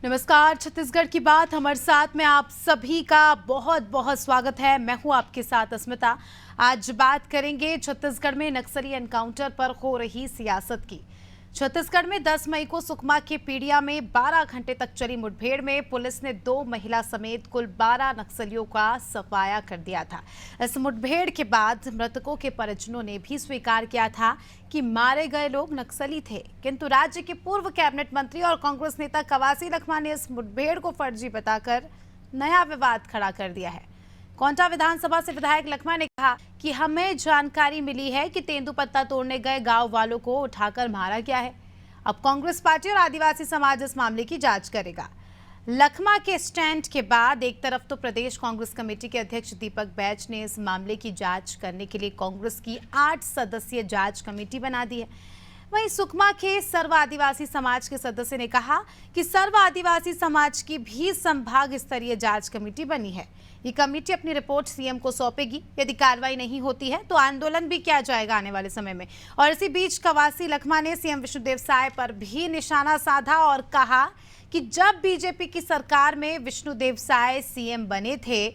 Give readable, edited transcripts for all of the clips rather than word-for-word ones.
नमस्कार, छत्तीसगढ़ की बात हमारे साथ में आप सभी का बहुत बहुत स्वागत है। मैं हूं आपके साथ अस्मिता। आज बात करेंगे छत्तीसगढ़ में नक्सली एनकाउंटर पर हो रही सियासत की। छत्तीसगढ़ में 10 मई को सुकमा के पीडिया में 12 घंटे तक चली मुठभेड़ में पुलिस ने 2 महिला समेत कुल 12 नक्सलियों का सफाया कर दिया था। इस मुठभेड़ के बाद मृतकों के परिजनों ने भी स्वीकार किया था कि मारे गए लोग नक्सली थे, किंतु राज्य के पूर्व कैबिनेट मंत्री और कांग्रेस नेता कवासी लखमा ने इस मुठभेड़ को फर्जी बताकर नया विवाद खड़ा कर दिया है। कोंटा विधानसभा से विधायक लखमा ने कहा कि हमें जानकारी मिली है कि तेंदुपत्ता तोड़ने गए गांव वालों को उठाकर मारा गया है। अब कांग्रेस पार्टी और आदिवासी समाज इस मामले की जांच करेगा। लखमा के स्टैंड के बाद एक तरफ तो प्रदेश कांग्रेस कमेटी के अध्यक्ष दीपक बैज ने इस मामले की जांच करने के लिए कांग्रेस की 8 सदस्यीय जांच कमेटी बना दी है। वहीं सुकमा के सर्व आदिवासी समाज के सदस्य ने कहा कि सर्व आदिवासी समाज की भी संभाग स्तरीय जांच कमेटी बनी है। ये कमेटी अपनी रिपोर्ट सीएम को सौंपेगी। यदि कार्रवाई नहीं होती है तो आंदोलन भी किया जाएगा आने वाले समय में। और इसी बीच कवासी लखमा ने सीएम विष्णुदेव साय पर भी निशाना साधा और कहा कि जब बीजेपी की सरकार में विष्णुदेव साय सीएम बने थे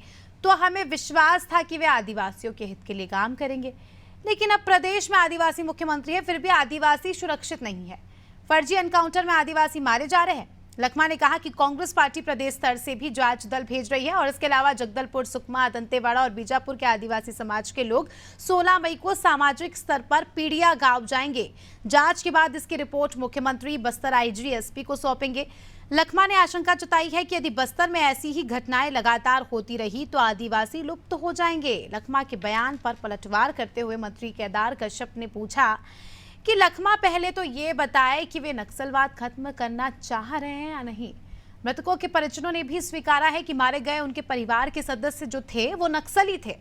तो हमें विश्वास था कि वे आदिवासियों के हित के लिए काम करेंगे, लेकिन अब प्रदेश में आदिवासी मुख्यमंत्री है, फिर भी आदिवासी सुरक्षित नहीं है। फर्जी एनकाउंटर में आदिवासी मारे जा रहे हैं। लखमा ने कहा कि कांग्रेस पार्टी प्रदेश स्तर से भी जांच दल भेज रही है और इसके अलावा जगदलपुर, सुकमा, दंतेवाड़ा और बीजापुर के आदिवासी समाज के लोग 16 मई को सामाजिक स्तर पर पीडिया गांव जाएंगे। जांच के बाद इसकी रिपोर्ट मुख्यमंत्री, बस्तर आईजी, एसपी को सौंपेंगे। लखमा ने आशंका जताई है कि यदि बस्तर में ऐसी ही घटनाएं लगातार होती रही तो आदिवासी लुप्त हो जाएंगे। लखमा के बयान पर पलटवार करते हुए मंत्री केदार कश्यप ने पूछा कि लखमा पहले तो ये बताए कि वे नक्सलवाद खत्म करना चाह रहे हैं या नहीं। मृतकों के परिजनों ने भी स्वीकारा है कि मारे गए उनके परिवार के सदस्य जो थे वो नक्सली थे।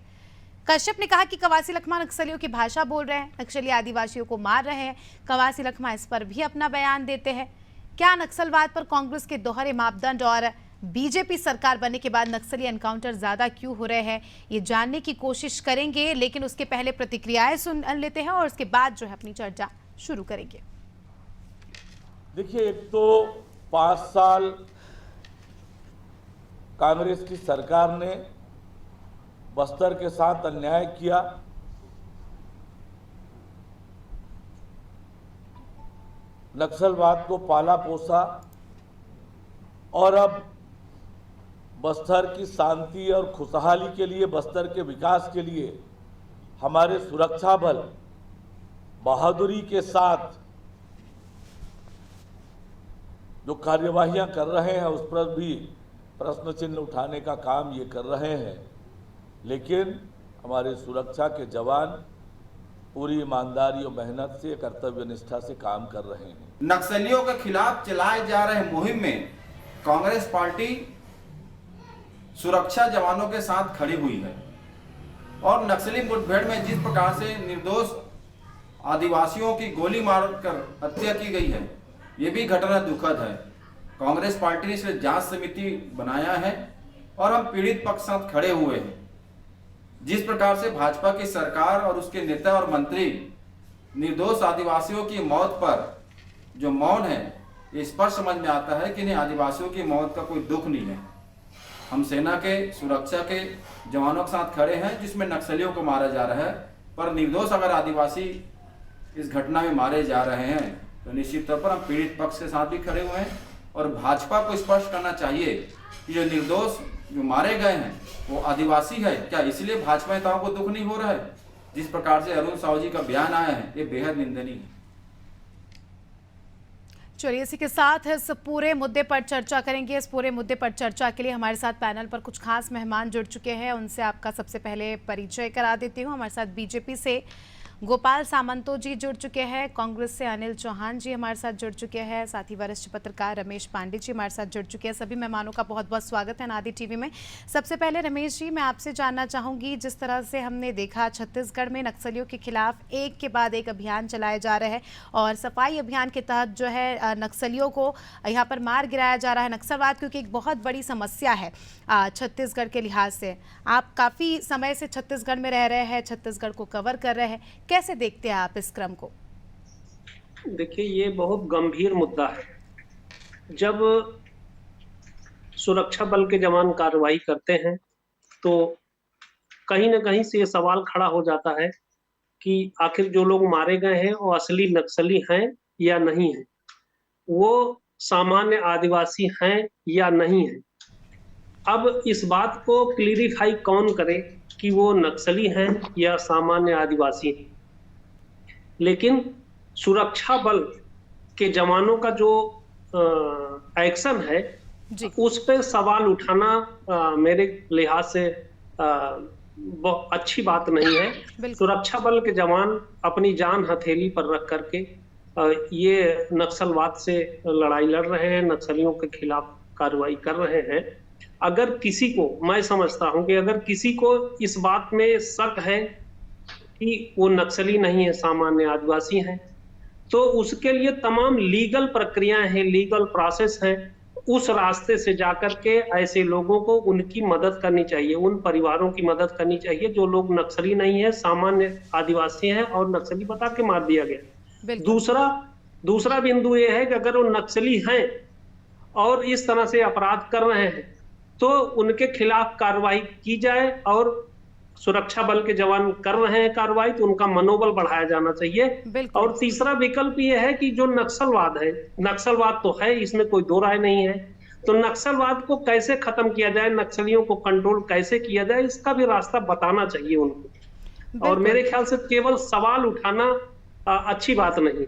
कश्यप ने कहा कि कवासी लखमा नक्सलियों की भाषा बोल रहे हैं, नक्सली आदिवासियों को मार रहे हैं। कवासी लखमा इस पर भी अपना बयान देते हैं। क्या नक्सलवाद पर कांग्रेस के दोहरे मापदंड और बीजेपी सरकार बनने के बाद नक्सली एनकाउंटर ज्यादा क्यों हो रहे हैं, ये जानने की कोशिश करेंगे, लेकिन उसके पहले प्रतिक्रियाएं सुन लेते हैं और उसके बाद जो है अपनी चर्चा शुरू करेंगे। देखिए, एक तो 5 साल कांग्रेस की सरकार ने बस्तर के साथ अन्याय किया। नक्सलवाद को पाला पोसा और अब बस्तर की शांति और खुशहाली के लिए, बस्तर के विकास के लिए हमारे सुरक्षा बल बहादुरी के साथ जो कार्यवाहियां कर रहे हैं उस पर भी प्रश्न चिन्ह उठाने का काम ये कर रहे हैं। लेकिन हमारे सुरक्षा के जवान पूरी ईमानदारी और मेहनत से, कर्तव्य निष्ठा से काम कर रहे हैं। नक्सलियों के खिलाफ चलाए जा रहे मुहिम में कांग्रेस पार्टी सुरक्षा जवानों के साथ खड़ी हुई है और नक्सली मुठभेड़ में जिस प्रकार से निर्दोष आदिवासियों की गोली मारकर हत्या की गई है, ये भी घटना दुखद है। कांग्रेस पार्टी ने इसलिए जांच समिति बनाया है और हम पीड़ित पक्ष के साथ खड़े हुए हैं। जिस प्रकार से भाजपा की सरकार और उसके नेता और मंत्री निर्दोष आदिवासियों की मौत पर जो मौन है, ये स्पष्ट समझ में आता है कि इन्हें आदिवासियों की मौत का कोई दुख नहीं है। हम सेना के सुरक्षा के जवानों के साथ खड़े हैं जिसमें नक्सलियों को मारा जा रहा है, पर निर्दोष अगर आदिवासी इस घटना में मारे जा रहे हैं तो निश्चित तौर पर हम पीड़ित पक्ष के साथ भी खड़े हुए हैं। और भाजपा को स्पष्ट करना चाहिए कि जो निर्दोष जो मारे गए हैं वो आदिवासी है क्या, इसलिए भाजपा नेताओं को दुख नहीं हो रहा है? जिस प्रकार से अरुण साहू जी का बयान आया है, ये बेहद निंदनीय है। चलिए, इसी के साथ इस पूरे मुद्दे पर चर्चा करेंगे। इस पूरे मुद्दे पर चर्चा के लिए हमारे साथ पैनल पर कुछ खास मेहमान जुड़ चुके हैं। उनसे आपका सबसे पहले परिचय करा देती हूँ। हमारे साथ बीजेपी से गोपाल सामंतो जी जुड़ चुके हैं, कांग्रेस से अनिल चौहान जी हमारे साथ जुड़ चुके हैं, साथ ही वरिष्ठ पत्रकार रमेश पांडे जी हमारे साथ जुड़ चुके हैं। सभी मेहमानों का बहुत बहुत स्वागत है नादी टीवी में। सबसे पहले रमेश जी, मैं आपसे जानना चाहूंगी, जिस तरह से हमने देखा छत्तीसगढ़ में नक्सलियों के खिलाफ एक के बाद एक अभियान चलाए जा रहे हैं और सफाई अभियान के तहत जो है नक्सलियों को यहाँ पर मार गिराया जा रहा है। नक्सलवाद क्योंकि एक बहुत बड़ी समस्या है छत्तीसगढ़ के लिहाज से। आप काफ़ी समय से छत्तीसगढ़ में रह रहे हैं, छत्तीसगढ़ को कवर कर रहे हैं, कैसे देखते हैं आप इस क्रम को? देखिए, ये बहुत गंभीर मुद्दा है। जब सुरक्षा बल के जवान कार्रवाई करते हैं तो कहीं ना कहीं से ये सवाल खड़ा हो जाता है कि आखिर जो लोग मारे गए हैं वो असली नक्सली हैं या नहीं है, वो सामान्य आदिवासी हैं या नहीं है। अब इस बात को क्लियरिफाई कौन करे कि वो नक्सली हैं या सामान्य आदिवासी हैं। लेकिन सुरक्षा बल के जवानों का जो एक्शन है जी। उस पे सवाल उठाना मेरे लिहाज से बहुत अच्छी बात नहीं है। सुरक्षा बल के जवान अपनी जान हथेली पर रख करके ये नक्सलवाद से लड़ाई लड़ रहे हैं, नक्सलियों के खिलाफ कार्रवाई कर रहे हैं। अगर किसी को, मैं समझता हूं कि अगर किसी को इस बात में शक है कि वो नक्सली नहीं है, सामान्य आदिवासी हैं, तो उसके लिए तमाम लीगल प्रक्रियाएं हैं, लीगल प्रोसेस है। उस रास्ते से जाकर के ऐसे लोगों को उनकी मदद करनी चाहिए, उन परिवारों की मदद करनी चाहिए जो लोग नक्सली नहीं है, सामान्य आदिवासी हैं और नक्सली बता के मार दिया गया। दूसरा बिंदु ये है कि अगर वो नक्सली हैं और इस तरह से अपराध कर रहे हैं तो उनके खिलाफ कार्रवाई की जाए, और सुरक्षा बल के जवान कर रहे हैं कार्रवाई तो उनका मनोबल बढ़ाया जाना चाहिए। और तीसरा विकल्प ये है कि जो नक्सलवाद है, नक्सलवाद तो है, इसमें कोई दो राय नहीं है, तो नक्सलवाद को कैसे खत्म किया जाए, नक्सलियों को कंट्रोल कैसे किया जाए, इसका भी रास्ता बताना चाहिए उनको। और मेरे ख्याल से केवल सवाल उठाना अच्छी बात नहीं।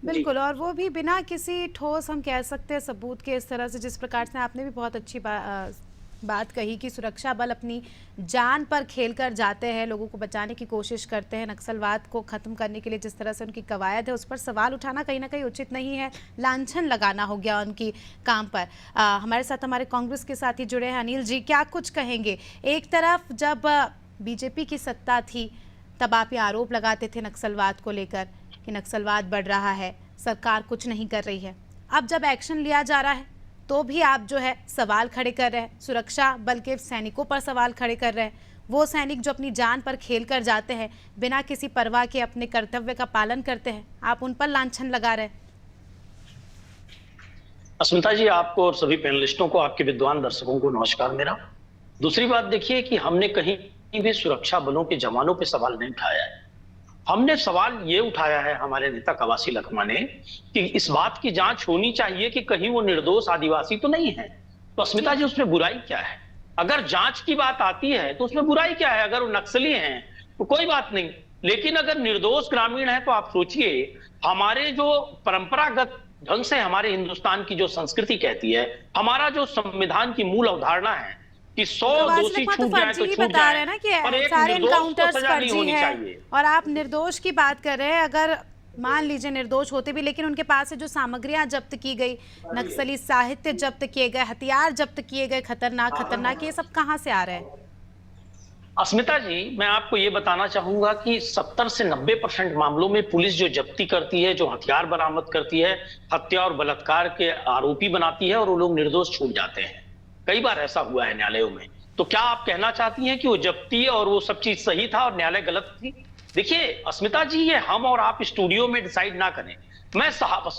बिल्कुल, और वो भी बिना किसी ठोस, हम कह सकते हैं, सबूत के। इस तरह से जिस प्रकार से आपने भी बहुत अच्छी बात कही कि सुरक्षा बल अपनी जान पर खेलकर जाते हैं, लोगों को बचाने की कोशिश करते हैं, नक्सलवाद को ख़त्म करने के लिए जिस तरह से उनकी कवायद है उस पर सवाल उठाना कहीं ना कहीं उचित नहीं है, लांछन लगाना हो गया उनकी काम पर। हमारे साथ हमारे कांग्रेस के साथी जुड़े हैं। अनिल जी, क्या कुछ कहेंगे? एक तरफ जब बीजेपी की सत्ता थी तब आप ये आरोप लगाते थे नक्सलवाद को लेकर कि नक्सलवाद बढ़ रहा है, सरकार कुछ नहीं कर रही है। अब जब एक्शन लिया जा रहा है तो भी आप जो है सवाल खड़े कर रहे हैं, सुरक्षा बल के सैनिकों पर सवाल खड़े कर रहे हैं। वो सैनिक जो अपनी जान पर खेल कर जाते हैं, बिना किसी परवाह के अपने कर्तव्य का पालन करते हैं, आप उन पर लांछन लगा रहे हैं। अस्मिता जी, आपको और सभी पैनलिस्टों को, आपके विद्वान दर्शकों को नमस्कार मेरा। दूसरी बात देखिए कि हमने कहीं भी सुरक्षा बलों के जवानों पर सवाल नहीं उठाया है। हमने सवाल ये उठाया है, हमारे नेता कवासी लखमा ने, कि इस बात की जांच होनी चाहिए कि कहीं वो निर्दोष आदिवासी तो नहीं है। तो अस्मिता जी, उसमें बुराई क्या है? अगर जांच की बात आती है तो उसमें बुराई क्या है? अगर वो नक्सली हैं तो कोई बात नहीं, लेकिन अगर निर्दोष ग्रामीण है तो आप सोचिए, हमारे जो परंपरागत ढंग से हमारे हिंदुस्तान की जो संस्कृति कहती है, हमारा जो संविधान की मूल अवधारणा है कि 100 दोषी छूट जाए तो छूट बता रहे हैं ना कि सारे एनकाउंटर्स फर्जी हैं, और आप निर्दोष की बात कर रहे हैं। अगर मान लीजिए निर्दोष होते भी, लेकिन उनके पास से जो सामग्रियां जब्त की गई, नक्सली साहित्य जब्त किए गए, हथियार जब्त किए गए, खतरनाक, ये सब कहां से आ रहे हैं? अस्मिता जी, मैं आपको ये बताना चाहूंगा कि 70 से 90% मामलों में पुलिस जो जब्ती करती है, जो हथियार बरामद करती है, हत्या और बलात्कार के आरोपी बनाती है और वो लोग निर्दोष छूट जाते हैं। कई बार ऐसा हुआ है न्यायालयों में। तो क्या आप कहना चाहती हैं कि वो जब्ती और वो सब चीज सही था और न्यायालय गलत थी? देखिए अस्मिता जी, ये हम और आप स्टूडियो में डिसाइड ना करें। मैं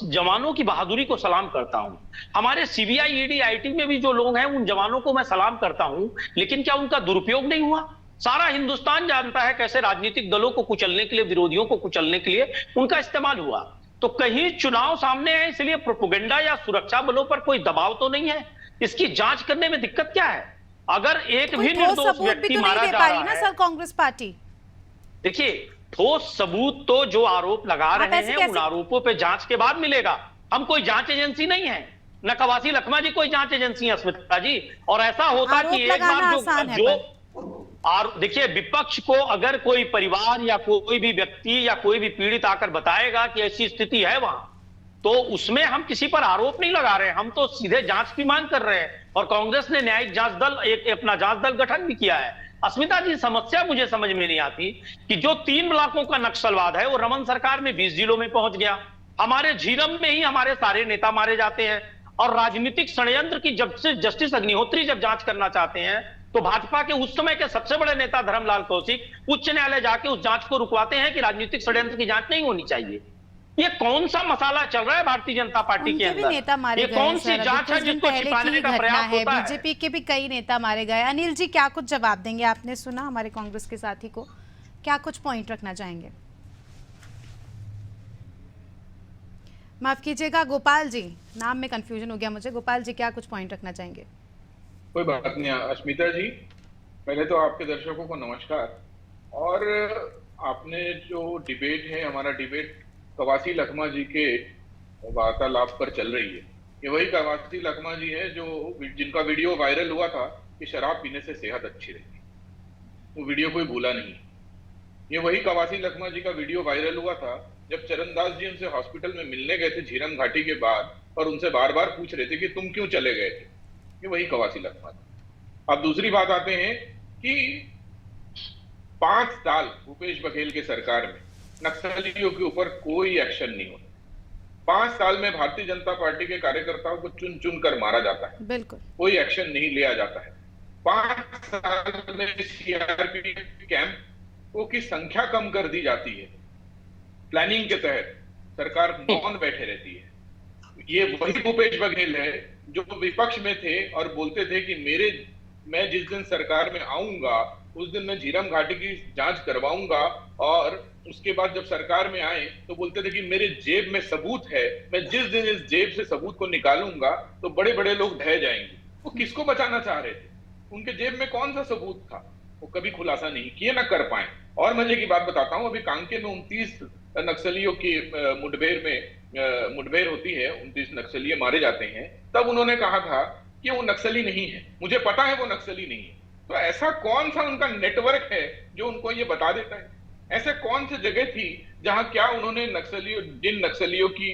जवानों की बहादुरी को सलाम करता हूं। हमारे सीबीआई, ईडी, आईटी में भी जो लोग हैं, उन जवानों को मैं सलाम करता हूं, लेकिन क्या उनका दुरुपयोग नहीं हुआ? सारा हिंदुस्तान जानता है कैसे राजनीतिक दलों को कुचलने के लिए, विरोधियों को कुचलने के लिए उनका इस्तेमाल हुआ। तो कहीं चुनाव सामने है इसलिए प्रोपेगेंडा या सुरक्षा बलों पर कोई दबाव तो नहीं है? इसकी जांच करने में दिक्कत क्या है? अगर एक भी निर्दोष व्यक्ति मारा जा रहा है, सर कांग्रेस पार्टी, देखिए ठोस सबूत तो जो आरोप लगा रहे हैं उन आरोपों पे जांच के बाद मिलेगा। हम कोई जांच एजेंसी नहीं है, न कवासी लखमा जी कोई जांच एजेंसी है अस्मिता जी। और ऐसा होता कि एक बार जो देखिए, विपक्ष को अगर कोई परिवार या कोई भी व्यक्ति या कोई भी पीड़ित आकर बताएगा कि ऐसी स्थिति है वहां, तो उसमें हम किसी पर आरोप नहीं लगा रहे हैं, हम तो सीधे जांच की मांग कर रहे हैं। और कांग्रेस ने न्यायिक जांच दल, एक अपना जांच दल गठन भी किया है। अस्मिता जी, समस्या मुझे समझ में नहीं आती कि जो 3 ब्लॉकों का नक्सलवाद है वो रमन सरकार में 20 जिलों में पहुंच गया। हमारे झीरम में ही हमारे सारे नेता मारे जाते हैं। और राजनीतिक षड्यंत्र की जब से जस्टिस अग्निहोत्री जब जांच करना चाहते हैं तो भाजपा के उस समय के सबसे बड़े नेता धर्मलाल कौशिक उच्च न्यायालय जाके उस जांच को रुकवाते हैं कि राजनीतिक षड्यंत्र की जांच नहीं होनी चाहिए। ये कौन सा मसाला चल रहा है भारतीय जनता पार्टी के उनके भी अंदर? नेता मारे ये गए कौन हैं सी सर, अभी जांच है कुछ दिन जिसको पहले छिपाने की का घटना प्रयास है। होता है? बीजेपी के भी कई नेता मारे गए। अनिल जी, क्या कुछ जवाब देंगे? आपने सुना हमारे कांग्रेस के साथी को, क्या कुछ पॉइंट रखना चाहेंगे? माफ कीजिएगा गोपाल जी, नाम में कंफ्यूजन हो गया मुझे। गोपाल जी, क्या कुछ पॉइंट रखना चाहेंगे? कोई बात नहीं अस्मिता जी, पहले तो आपके दर्शकों को नमस्कार। और आपने जो डिबेट है, हमारा डिबेट कवासी लखमा जी के वार्तालाप पर चल रही है। ये वही कवासी लखमा जी है जो जिनका वीडियो वायरल हुआ था कि शराब पीने से सेहत अच्छी रहती। वो वीडियो कोई भूला नहीं। ये वही कवासी लखमा जी का वीडियो वायरल हुआ था जब चरणदास जी उनसे हॉस्पिटल में मिलने गए थे झीरम घाटी के बाद, और उनसे बार बार पूछ रहे थे कि तुम क्यों चले गए थे। ये वही कवासी लखमा था। अब दूसरी बात आते हैं कि 5 साल भूपेश बघेल के सरकार में नक्सलियों के ऊपर कोई एक्शन नहीं होता। 5 साल में भारतीय जनता पार्टी के कार्यकर्ताओं को चुन चुन कर मारा जाता है, बिल्कुल कोई एक्शन नहीं लिया जाता है। 5 साल में सीआरपीएफ कैंपों की संख्या कम कर दी जाती है। प्लानिंग के तहत सरकार मौन बैठे रहती है। ये वही भूपेश बघेल है जो विपक्ष में थे और बोलते थे कि मैं जिस दिन सरकार में आऊंगा उस दिन मैं झीरम घाटी की जांच करवाऊंगा, और उसके बाद जब सरकार में आए तो बोलते थे कि मेरे जेब में सबूत है, मैं जिस दिन इस जेब से सबूत को निकालूंगा तो बड़े बड़े लोग ढह जाएंगे। वो किसको बचाना चाह रहे थे? उनके जेब में कौन सा सबूत था? वो कभी खुलासा नहीं किए, ना कर पाए। और मजे की बात बताता हूं, अभी कांके में 29 नक्सलियों की मुठभेड़ होती है, 29 नक्सली मारे जाते हैं। तब उन्होंने कहा था कि वो नक्सली नहीं है, मुझे पता है वो नक्सली नहीं है। तो ऐसा कौन सा उनका नेटवर्क है जो उनको ये बता देता है? ऐसे कौन सी जगह थी जहां क्या उन्होंने जिन नक्सलियों की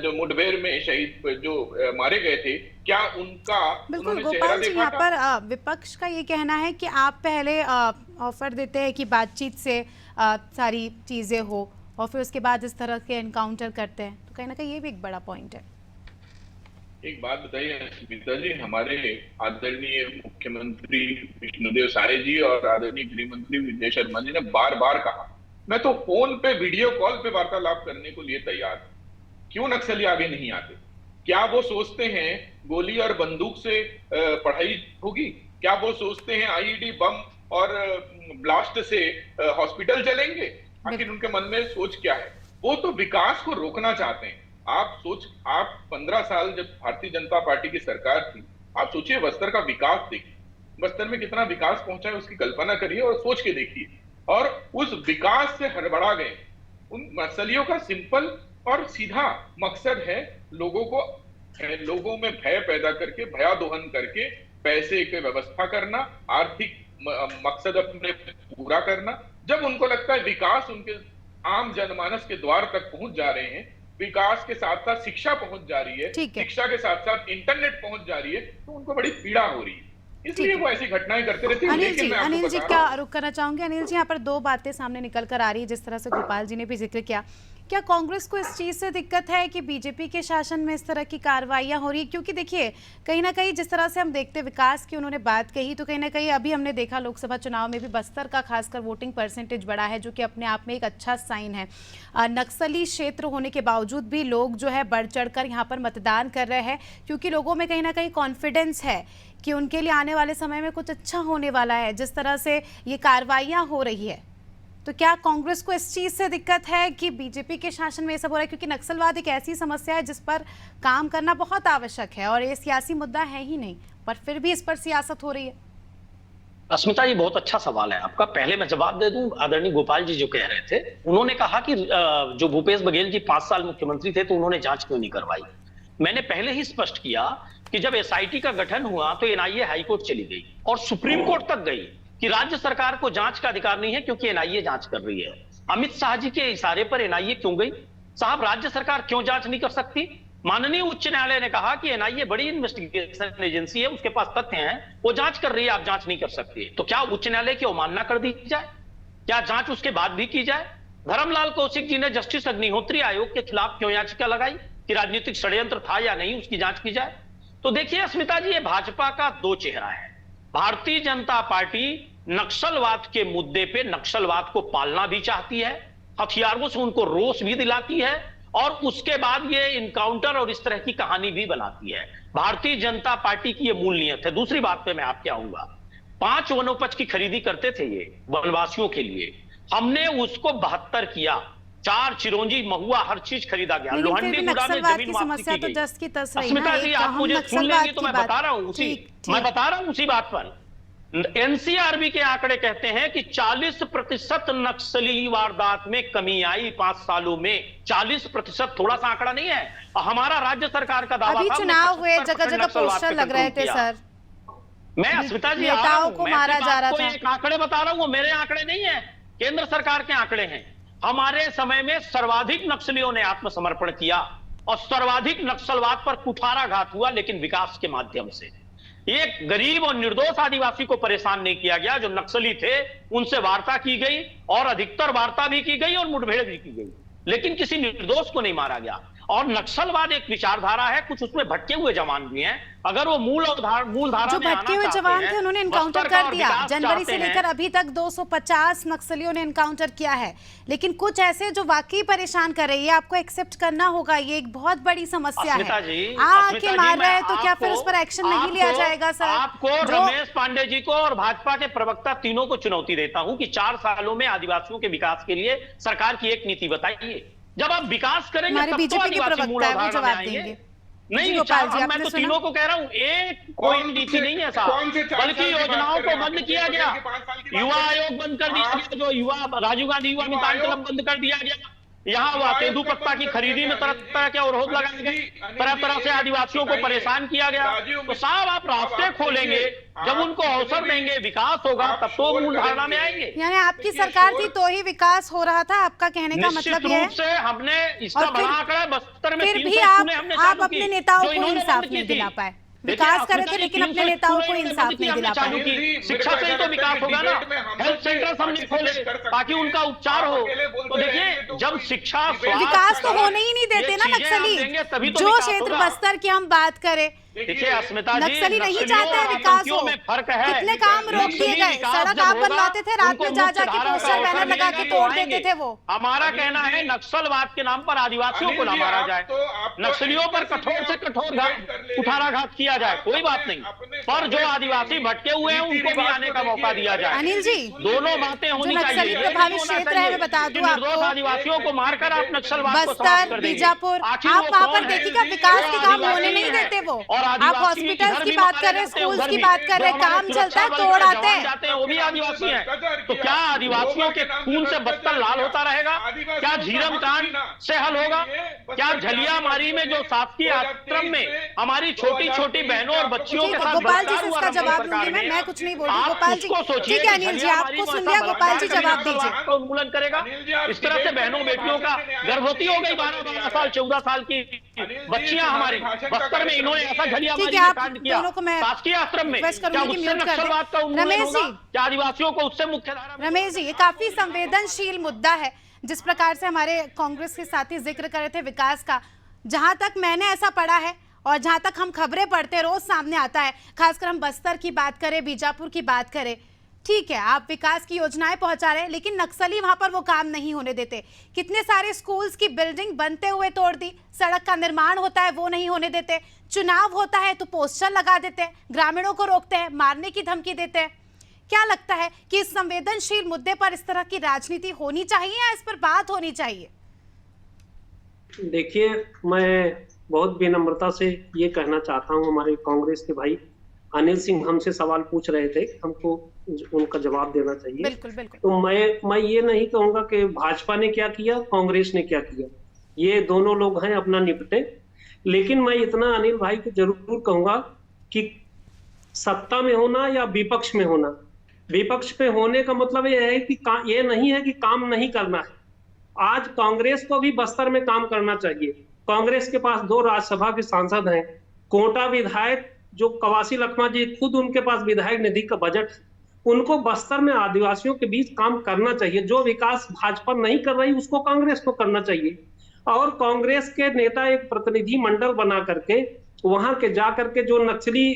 जो मुठभेड़ में शहीद जो मारे गए थे, क्या उनका बिल्कुल उन्होंने चेहरा गोपाल जी, देखा यहाँ था? पर विपक्ष का ये कहना है कि आप पहले ऑफर देते हैं कि बातचीत से सारी चीजें हो और फिर उसके बाद इस तरह के एनकाउंटर करते हैं, तो कहीं ना कहीं ये भी एक बड़ा पॉइंट है। एक बात बताइए स्मिता जी, हमारे आदरणीय मुख्यमंत्री विष्णुदेव साय जी और आदरणीय गृह मंत्री विजय शर्मा जी ने बार बार कहा, मैं तो फोन पे वीडियो कॉल पे वार्तालाप करने को लिए तैयार हूं। क्यों नक्सली आगे नहीं आते? क्या वो सोचते हैं गोली और बंदूक से पढ़ाई होगी? क्या वो सोचते हैं आईईडी बम और ब्लास्ट से हॉस्पिटल चलेंगे? आखिर उनके मन में सोच क्या है? वो तो विकास को रोकना चाहते हैं। आप 15 साल जब भारतीय जनता पार्टी की सरकार थी, आप सोचिए बस्तर का विकास देखिए, बस्तर में कितना विकास पहुंचा है उसकी कल्पना करिए और सोच के देखिए। और उस विकास से हड़बड़ा गए। उन नक्सलियों का सिंपल और सीधा मकसद है लोगों में भय पैदा करके, भयादोहन करके पैसे की व्यवस्था करना, आर्थिक मकसद अपने पूरा करना। जब उनको लगता है विकास उनके आम जनमानस के द्वार तक पहुंच जा रहे हैं, विकास के साथ साथ शिक्षा पहुंच जा रही है, शिक्षा के साथ साथ इंटरनेट पहुंच जा रही है, तो उनको बड़ी पीड़ा हो रही है। इसलिए वो ऐसी घटनाएं करते रहते हैं। अनिल जी क्या रुक करना चाहूंगी? अनिल जी, यहाँ पर 2 बातें सामने निकल कर आ रही है, जिस तरह से गोपाल जी ने भी जिक्र किया। क्या कांग्रेस को इस चीज से दिक्कत है कि बीजेपी के शासन में इस तरह की कार्रवाइयां हो रही है? क्योंकि देखिए कहीं ना कहीं जिस तरह से हम देखते विकास की उन्होंने बात कही, तो कहीं ना कहीं अभी हमने देखा लोकसभा चुनाव में भी बस्तर का खासकर वोटिंग परसेंटेज बढ़ा है, जो कि अपने आप में एक अच्छा साइन है। नक्सली क्षेत्र होने के बावजूद भी लोग जो है बढ़ चढ़कर यहाँ पर मतदान कर रहे हैं, क्योंकि लोगों में कहीं ना कहीं कॉन्फिडेंस है कि उनके लिए आने वाले समय में कुछ अच्छा होने वाला है। जिस तरह से ये कार्रवाइयां हो रही है, तो क्या कांग्रेस को इस चीज से दिक्कत है कि बीजेपी के शासन में ये सब हो रहा है? क्योंकि नक्सलवाद एक ऐसी समस्या है जिस पर काम करना बहुत आवश्यक है और ये सियासी मुद्दा है ही नहीं, पर फिर भी इस पर सियासत हो रही है। अस्मिता जी, बहुत अच्छा सवाल है आपका। पहले मैं जवाब दे दूं, आदरणीय गोपाल जी जो कह रहे थे, उन्होंने कहा कि जो भूपेश बघेल जी 5 साल मुख्यमंत्री थे तो उन्होंने जांच क्यों नहीं करवाई। मैंने पहले ही स्पष्ट किया कि जब एसआईटी का गठन हुआ तो एनआईए हाईकोर्ट चली गई और सुप्रीम कोर्ट तक गई कि राज्य सरकार को जांच का अधिकार नहीं है क्योंकि एनआईए जांच कर रही है। अमित शाह जी के इशारे पर एनआईए क्यों गई? साहब, राज्य सरकार क्यों जांच नहीं कर सकती? माननीय उच्च न्यायालय ने कहा कि एनआईए बड़ी इन्वेस्टिगेशन एजेंसी है, उसके पास तथ्य हैं, वो जांच कर रही है, आप जांच नहीं कर सकते। तो क्या उच्च न्यायालय की अवमानना कर दी जाए? क्या जांच उसके बाद भी की जाए? धर्मलाल कौशिक जी ने जस्टिस अग्निहोत्री आयोग के खिलाफ क्यों याचिका लगाई कि राजनीतिक षड्यंत्र था या नहीं, उसकी जांच की जाए? तो देखिए अस्मिता जी, ये भाजपा का 2 चेहरा है। भारतीय जनता पार्टी नक्सलवाद के मुद्दे पे नक्सलवाद को पालना भी चाहती है, हथियारों से उनको रोष भी दिलाती है और उसके बाद ये इनकाउंटर और इस तरह की कहानी भी बनाती है। भारतीय जनता पार्टी की ये मूल नियत है। दूसरी बात पे मैं आपके आऊंगा, 5 वनोपज की खरीदी करते थे ये वनवासियों के लिए, हमने उसको 72 किया, 4 चिरौंजी महुआ हर चीज खरीदा गया, लोहंडी गुड़ा में जमीन वापसी की गई। अस्मिता जी आप मुझे सुन लेंगे तो मैं बता रहा हूं उसी बात पर। एनसीआरबी के आंकड़े कहते हैं कि 40% नक्सली वारदात में कमी आई 5 सालों में। 40% थोड़ा सा आंकड़ा नहीं है। हमारा राज्य सरकार का दावा अभी था चुनाव हुए, जगह जगह पोस्टर लग रहे थे सर। मैं अस्मिता जी नेताओं को मारा जा रहा था। एक आंकड़े बता रहा हूं, वो मेरे आंकड़े नहीं है, केंद्र सरकार के आंकड़े हैं। हमारे समय में सर्वाधिक नक्सलियों ने आत्मसमर्पण किया और सर्वाधिक नक्सलवाद पर कुठाराघात हुआ, लेकिन विकास के माध्यम से। एक गरीब और निर्दोष आदिवासी को परेशान नहीं किया गया। जो नक्सली थे उनसे वार्ता की गई और अधिकतर वार्ता भी की गई और मुठभेड़ भी की गई, लेकिन किसी निर्दोष को नहीं मारा गया। और नक्सलवाद एक विचारधारा है, कुछ उसमें भटके हुए जवान भी हैं। अगर वो मूल धारा जो भटके हुए जवान थे उन्होंने एनकाउंटर कर दिया। जनवरी से लेकर अभी तक 250 नक्सलियों ने एनकाउंटर किया है, लेकिन कुछ ऐसे जो वाकई परेशान कर रही है, आपको एक्सेप्ट करना होगा। ये एक बहुत बड़ी समस्या है। आके मार रहे हैं तो क्या फिर उस पर एक्शन नहीं लिया जाएगा सर? आपको रमेश पांडे जी को और भाजपा के प्रवक्ता तीनों को चुनौती देता हूं कि 4 सालों में आदिवासियों के विकास के लिए सरकार की एक नीति बताइए। जब आप विकास करेंगे तब तो आदिवासी मूल आधार में आएंगे। नहीं गोपाल जी, मैं तो तीनों को कह रहा हूं, एक कोई नीति नहीं है साहब, बल्कि योजनाओं को बंद किया गया। युवा आयोग बंद कर दिया गया, जो युवा राजीव गांधी युवा मितान क्लब बंद कर दिया गया। यहाँ तेंदुपत्ता की खरीदी में तरह तरह के अवरोध लगाए गए, तरह तरह से आदिवासियों को परेशान किया गया। तो साहब आप रास्ते खोलेंगे, जब उनको अवसर देंगे, विकास होगा, तब तो मूल धारणा में आएंगे। यानी आपकी सरकार थी तो ही विकास हो रहा था, आपका कहने का मतलब ये है? से हमने इसका बड़ा आंकड़ा बस्तर में फिर भी आप अपने नेताओं को इंसाफ नहीं दिला पाए। विकास करे थे लेकिन अपने नेताओं को इंसाफ नहीं दिला पाए। शिक्षा से ही तो विकास होगा ना। हेल्थ सेंटर हमने खोले ताकि उनका उपचार हो। तो देखिए, जब शिक्षा विकास तो होने ही नहीं देते ना नक्सली। जो क्षेत्र बस्तर की हम बात करें, देखिए अस्मिता जी, नक्सली नहीं चाहते हैं विकास हो। फर्क है। कितने काम रोक दिए गए, सड़क आप बनवाते थे, रात में जा जाके पोस्टर बैनर लगा के तोड़ देते थे वो। हमारा कहना है नक्सलवाद के नाम पर आदिवासियों को ना मारा जाए, नक्सलियों पर कठोर से कठोर कुठाराघात किया जाए, कोई बात नहीं, पर जो आदिवासी भटके हुए हैं उनको भी आने का मौका दिया जाए। अनिल जी, दोनों बातें होनी चाहिए। प्रभावित क्षेत्र है, मैं बता दूं आपको, आदिवासियों को मारकर आप नक्सलवाद को बस्तर, बीजापुर, आप वहाँ पर देखिएगा विकास के काम होने नहीं देते वो। आप हॉस्पिटल्स की बात कर रहे हैं, स्कूल्स की बात कर रहे हैं, काम चलता है, तोड़ आते हैं, वो भी आदिवासी हैं। तो क्या आदिवासियों के खून से बस्तर लाल होता रहेगा? क्या झीरम कांड से हल होगा? क्या झलियामारी में जो शासकीय आश्रम में हमारी छोटी छोटी बहनों और बच्चियों के साथ गोपाल जी से इसका जवाब दूंगी मैं कुछ नहीं बोल रही। गोपाल जी ठीक है, अनिल जी आपको सुन लिया, गोपाल जी जवाब दीजिए। उन्मूलन करेगा इस तरह से बहनों बेटियों का गर्भवती हो गई 12 साल 14 साल की बच्चियां हमारी बस्तर में, इन्होंने ऐसा झलियामारी में कांड किया शासकीय आश्रम में। क्या उससे नक्सलवाद का उन्मूलन होगा? क्या आदिवासियों को उससे मुख्य धारा? रमेश जी, ये काफी संवेदनशील मुद्दा है। जिस प्रकार से हमारे कांग्रेस के साथी जिक्र कर रहे थे विकास का, जहां तक मैंने ऐसा पढ़ा है और जहां तक हम खबरें पढ़ते हैं, रोज सामने आता है, खासकर हम बस्तर की बात करें, बीजापुर की बात करें, ठीक है आप विकास की योजनाएं पहुंचा रहे हैं, लेकिन नक्सली वहां पर वो काम नहीं होने देते। कितने सारे स्कूल्स की बिल्डिंग बनते हुए तोड़ दी, सड़क का निर्माण होता है वो नहीं होने देते, चुनाव होता है तो पोस्टर लगा देते हैं, ग्रामीणों को रोकते हैं, मारने की धमकी देते हैं। क्या लगता है कि इस संवेदनशील मुद्दे पर इस तरह की राजनीति होनी चाहिए या इस पर बात होनी चाहिए? देखिए, मैं बहुत विनम्रता से ये कहना चाहता हूं, हमारे कांग्रेस के भाई अनिल सिंह हमसे सवाल पूछ रहे थे, हमको उनका जवाब देना चाहिए। बिल्कुल बिल्कुल। तो मैं ये नहीं कहूंगा कि भाजपा ने क्या किया, कांग्रेस ने क्या किया, ये दोनों लोग हैं, अपना निपटे। लेकिन मैं इतना अनिल भाई को जरूर कहूंगा कि सत्ता में होना या विपक्ष में होना, विपक्ष पे होने का मतलब ये है कि ये नहीं है कि काम नहीं करना है। आज कांग्रेस को भी बस्तर में काम करना चाहिए। कांग्रेस के पास 2 राज्यसभा के सांसद हैं, कोटा विधायक जो कवासी लखमा जी, खुद उनके पास विधायक निधि का बजट है, उनको बस्तर में आदिवासियों के बीच काम करना चाहिए। जो विकास भाजपा नहीं कर रही उसको कांग्रेस को करना चाहिए। और कांग्रेस के नेता एक प्रतिनिधि मंडल बना करके वहां के जा करके जो नक्सली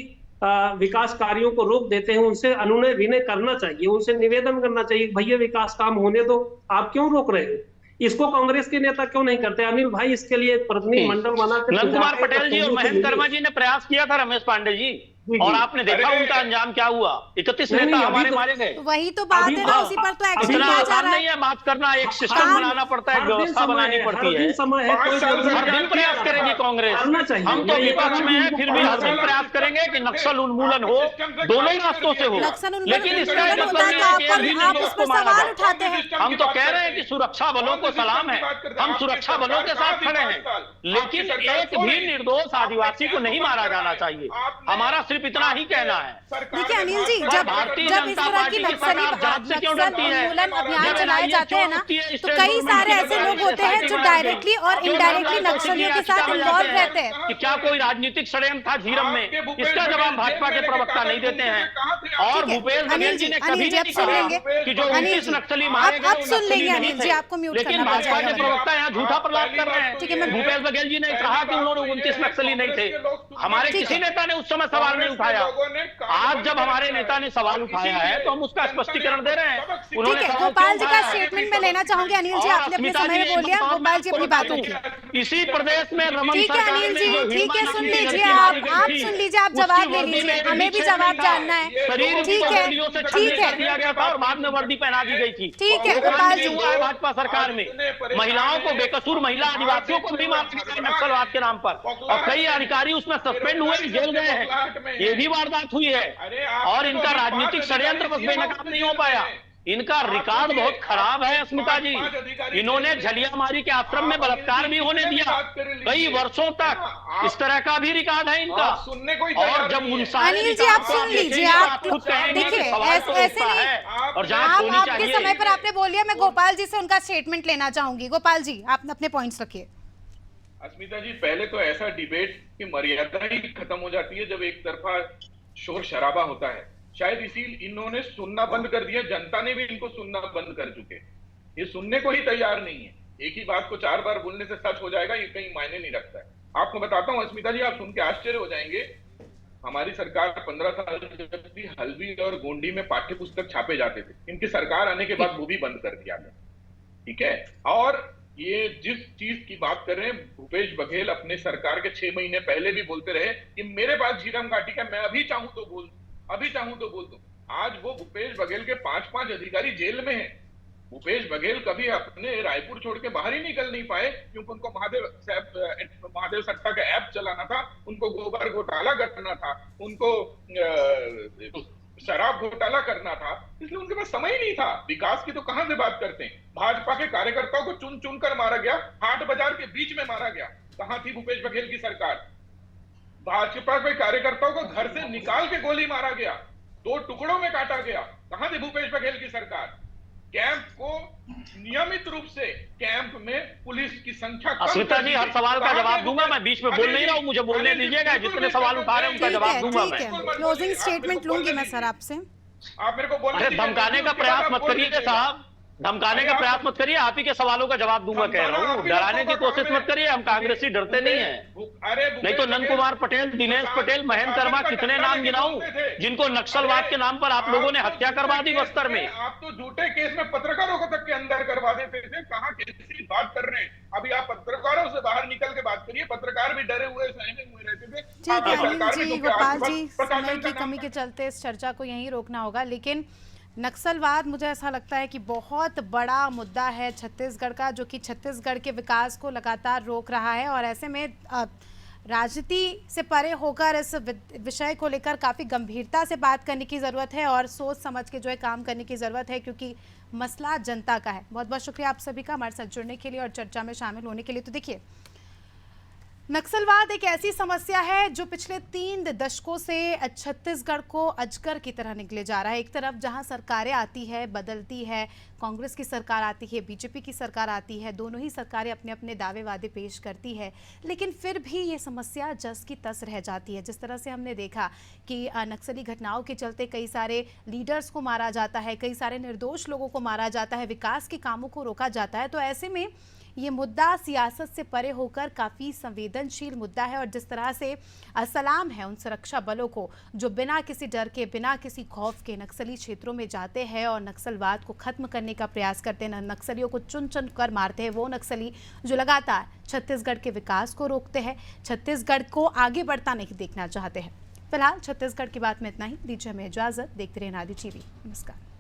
विकास कार्यों को रोक देते हैं उनसे अनुनय विनय करना चाहिए, उनसे निवेदन करना चाहिए, भैया विकास काम होने दो, आप क्यों रोक रहे हो? इसको कांग्रेस के नेता क्यों नहीं करते? अनिल भाई इसके लिए एक प्रतिनिधि मंडल बना के नंद कुमार पटेल जी और महेंद्र कर्मा जी ने प्रयास किया था, रमेश पांडे जी, और आपने देखा उनका अंजाम क्या हुआ। 31 नेता हमारे मारे गए। वही तो बात है ना, उसी पर तो एक्शन इतना लिया जा आसान रहा नहीं है। है माफ करना, एक सिस्टम बनाना पड़ता है, एक व्यवस्था बनानी पड़ती है। हर दिन प्रयास करेगी कांग्रेस। हम तो विपक्ष में है, फिर भी हर दिन प्रयास करेंगे कि नक्सल उन्मूलन हो, दोनों रास्तों से हो। नक्सल उन्मूलन लेकिन इसका होता मतलब है नहीं तो है कि आप एक उस निर्दोष पर को मारा सवाल जाए। उठाते हैं। हम तो कह रहे हैं कि सुरक्षा बलों को सलाम है, हम सुरक्षा बलों के साथ खड़े हैं, लेकिन एक भी निर्दोष आदिवासी को नहीं मारा जाना चाहिए। हमारा सिर्फ इतना ही कहना है। देखिए अनिल जी, जब भारतीय जब इस जनता तरह की पार्टी की सरकार जांच से क्यों डरती है? उन्मूलन अभियान जब चलाए NIA जाते हैं ना, क्यों रुकती है? तो स्टेट कई गवर्नमेंट सारे की ऐसे लोग सरकार होते हैं जो SIT डायरेक्टली और क्यों इनडायरेक्टली जनता नक्सलियों के याचिका साथ बजाते इन्वॉल्व हैं रहते हैं। कि क्या कोई राजनीतिक षड्यंत्र था झीरम में? इसका जवाब भाजपा के प्रवक्ता नहीं देते हैं। और ठीक है, भूपेश बघेल जी ने कभी अनिल जी अब नहीं सुन कहा लेंगे कि जो अनिल 29 जी, नक्सली मारे गए अब सुन लेंगे अनिल जी, आपको म्यूट लेकिन करना पड़ भाजपा के जाएगा। प्रवक्ता यहाँ झूठा प्रलाप कर रहे हैं। ठीक है, मैं भूपेश बघेल जी ने कहा कि उन्होंने 29 नक्सली नहीं थे। हमारे किसी नेता ने उस समय सवाल नहीं उठाया। आज जब हमारे नेता ने सवाल उठाया है तो हम उसका स्पष्टीकरण दे रहे हैं। ठीक है, गोपाल जी का स्टेटमेंट मैं लेना चाहूंगी। अनिल जी आपने अपने समय में बोल लिया, गोपाल जी अपनी बात रखिए। इसी प्रदेश में रमन ठीक है सरकार अनिल ने जी, जो ठीक है, हिरमन सुन की लीजिए, लड़की आप मारी गई थी, सुन लीजिए, आप उसकी जवाब ले वर्दी लीजिए, में हमें भी पीछे जवाब था। जानना है। शरीर ठीक को है, गोलियों से ठीक छलनी है, कर दिया गया था और बाद में वर्दी पहना दी गई थी। ठीक है, वो काम गोपाल नहीं जी। हुआ है भाजपा सरकार में। महिलाओं को, बेकसूर महिला आदिवासियों को भी मार दिया गया नक्सलवाद के नाम पर, और कई अधिकारी उसमें सस्पेंड हुए, जेल गए हैं। ये भी वारदात हुई है। और इनका राजनीतिक षड्यंत्र बस बेनकाब नहीं हो पाया। इनका रिकॉर्ड बहुत खराब है अस्मिता जी। इन्होंने झलियामारी के आश्रम में बलात्कार भी होने दिया, कई वर्षों तक इस तरह का भी रिकॉर्ड है इनका। और जब उन सारे अनिल जी आप सुन लीजिए, आप खुद कहेंगे देखिए कि सवाल तो ऐसे उठता नहीं, है और जांच आप होनी आपके चाहिए। समय पर आपने बोल लिया, मैं गोपाल जी से उनका स्टेटमेंट लेना चाहूंगी। गोपाल जी आप अपने पॉइंट्स रखिए। अस्मिता जी, पहले तो ऐसा डिबेट की मर्यादा ही खत्म हो जाती है जब एक तरफा शोर शराबा होता है। शायद इसीलिए इन्होंने सुनना बंद कर दिया, जनता ने भी इनको सुनना बंद कर चुके। ये सुनने को ही तैयार नहीं है। एक ही बात को 4 बार बोलने से सच हो जाएगा, ये कहीं मायने नहीं रखता है। आपको बताता हूं अस्मिता जी, आप सुन के आश्चर्य हो जाएंगे। हमारी सरकार 15 साल जब भी हल्बी और गोंडी में पाठ्य पुस्तक छापे जाते थे, इनकी सरकार आने के बाद वो भी बंद कर दिया गया। ठीक है, और ये जिस चीज की बात कर रहे हैं, भूपेश बघेल अपने सरकार के 6 महीने पहले भी बोलते रहे कि मेरे पास झीरम घाटी का, मैं अभी चाहूं तो बोल दूं। आज वो भूपेश बघेल के 5-5 अधिकारी जेल में हैं। भूपेश बघेल कभी अपने रायपुर छोड़ के बाहर ही निकल नहीं पाए, क्योंकि उनको महादेव सट्टा का ऐप चलाना था, उनको गोबर घोटाला करना था, उनको शराब घोटाला करना था, इसलिए उनके पास समय ही नहीं था। विकास की तो कहां से बात करते हैं। भाजपा के कार्यकर्ताओं को चुन चुन कर मारा गया, हाट बाजार के बीच में मारा गया। कहां थी भूपेश बघेल की सरकार? भाजपा के कार्यकर्ताओं को घर से निकाल के गोली मारा गया, 2 टुकड़ों में काटा गया। कहां थी भूपेश बघेल की सरकार? कैंप को नियमित रूप से कैंप में पुलिस की संख्या कम अस्मिता कर जी दी हर गई। सवाल का कहां जवाब थे दूंगा, मैं बीच में बोल नहीं रहा हूं, मुझे बोलने दीजिएगा। जितने सवाल उठा रहे हैं उनका जवाब दूंगा मैं। क्लोजिंग स्टेटमेंट लूंगी मैं सर आपसे। आप मेरे को बोलने अरे दीजिए, धमकाने का उसके प्रयास बाद मत आप बोल करिए दीजिएगा। साहब, धमकाने का प्रयास मत करिए। आप ही के सवालों का जवाब दूंगा कह रहा हूँ। डराने की कोशिश मत करिए, हम कांग्रेसी डरते नहीं है। नहीं तो नंद कुमार पटेल, दिनेश पटेल, महेंद्र कर्मा, कितने नाम गिनाऊं जिनको नक्सलवाद के नाम पर आप लोगों ने हत्या करवा दी बस्तर में। आप तो झूठे केस में पत्रकारों को तक के अंदर करवा देते थे। कहां कैसी बात कर रहे हैं? अभी आप पत्रकारों से बाहर निकल के बात करिए। पत्रकार भी डरे हुए सहमे हुए रहते थे। ठीक है अनिल जी, गोपाल जी, प्रशासन समय का की नाम कमी के चलते इस चर्चा को यहीं रोकना होगा। लेकिन नक्सलवाद मुझे ऐसा लगता है कि बहुत बड़ा मुद्दा है छत्तीसगढ़ का, जो कि छत्तीसगढ़ के विकास को लगातार रोक रहा है। और ऐसे में राजनीति से परे होकर इस विषय को लेकर काफ़ी गंभीरता से बात करने की ज़रूरत है और सोच समझ के जो है काम करने की ज़रूरत है, क्योंकि मसला जनता का है। बहुत बहुत शुक्रिया आप सभी का हमारे साथ जुड़ने के लिए और चर्चा में शामिल होने के लिए। तो देखिए, नक्सलवाद एक ऐसी समस्या है जो पिछले 3 दशकों से छत्तीसगढ़ को अजगर की तरह निकले जा रहा है। एक तरफ जहां सरकारें आती है, बदलती है, कांग्रेस की सरकार आती है, बीजेपी की सरकार आती है, दोनों ही सरकारें अपने अपने दावे वादे पेश करती है, लेकिन फिर भी ये समस्या जस की तस रह जाती है। जिस तरह से हमने देखा कि नक्सली घटनाओं के चलते कई सारे लीडर्स को मारा जाता है, कई सारे निर्दोष लोगों को मारा जाता है, विकास के कामों को रोका जाता है। तो ऐसे में ये मुद्दा सियासत से परे होकर काफ़ी संवेदनशील मुद्दा है और जिस तरह से सलाम है उन सुरक्षा बलों को जो बिना किसी डर के, बिना किसी खौफ के नक्सली क्षेत्रों में जाते हैं और नक्सलवाद को खत्म करने का प्रयास करते हैं, नक्सलियों को चुन चुन कर मारते हैं। वो नक्सली जो लगातार छत्तीसगढ़ के विकास को रोकते हैं, छत्तीसगढ़ को आगे बढ़ता नहीं देखना चाहते हैं। फिलहाल छत्तीसगढ़ की बात में इतना ही। दीजिए हमें इजाजत। देखते रहिए आदि टीवी। नमस्कार।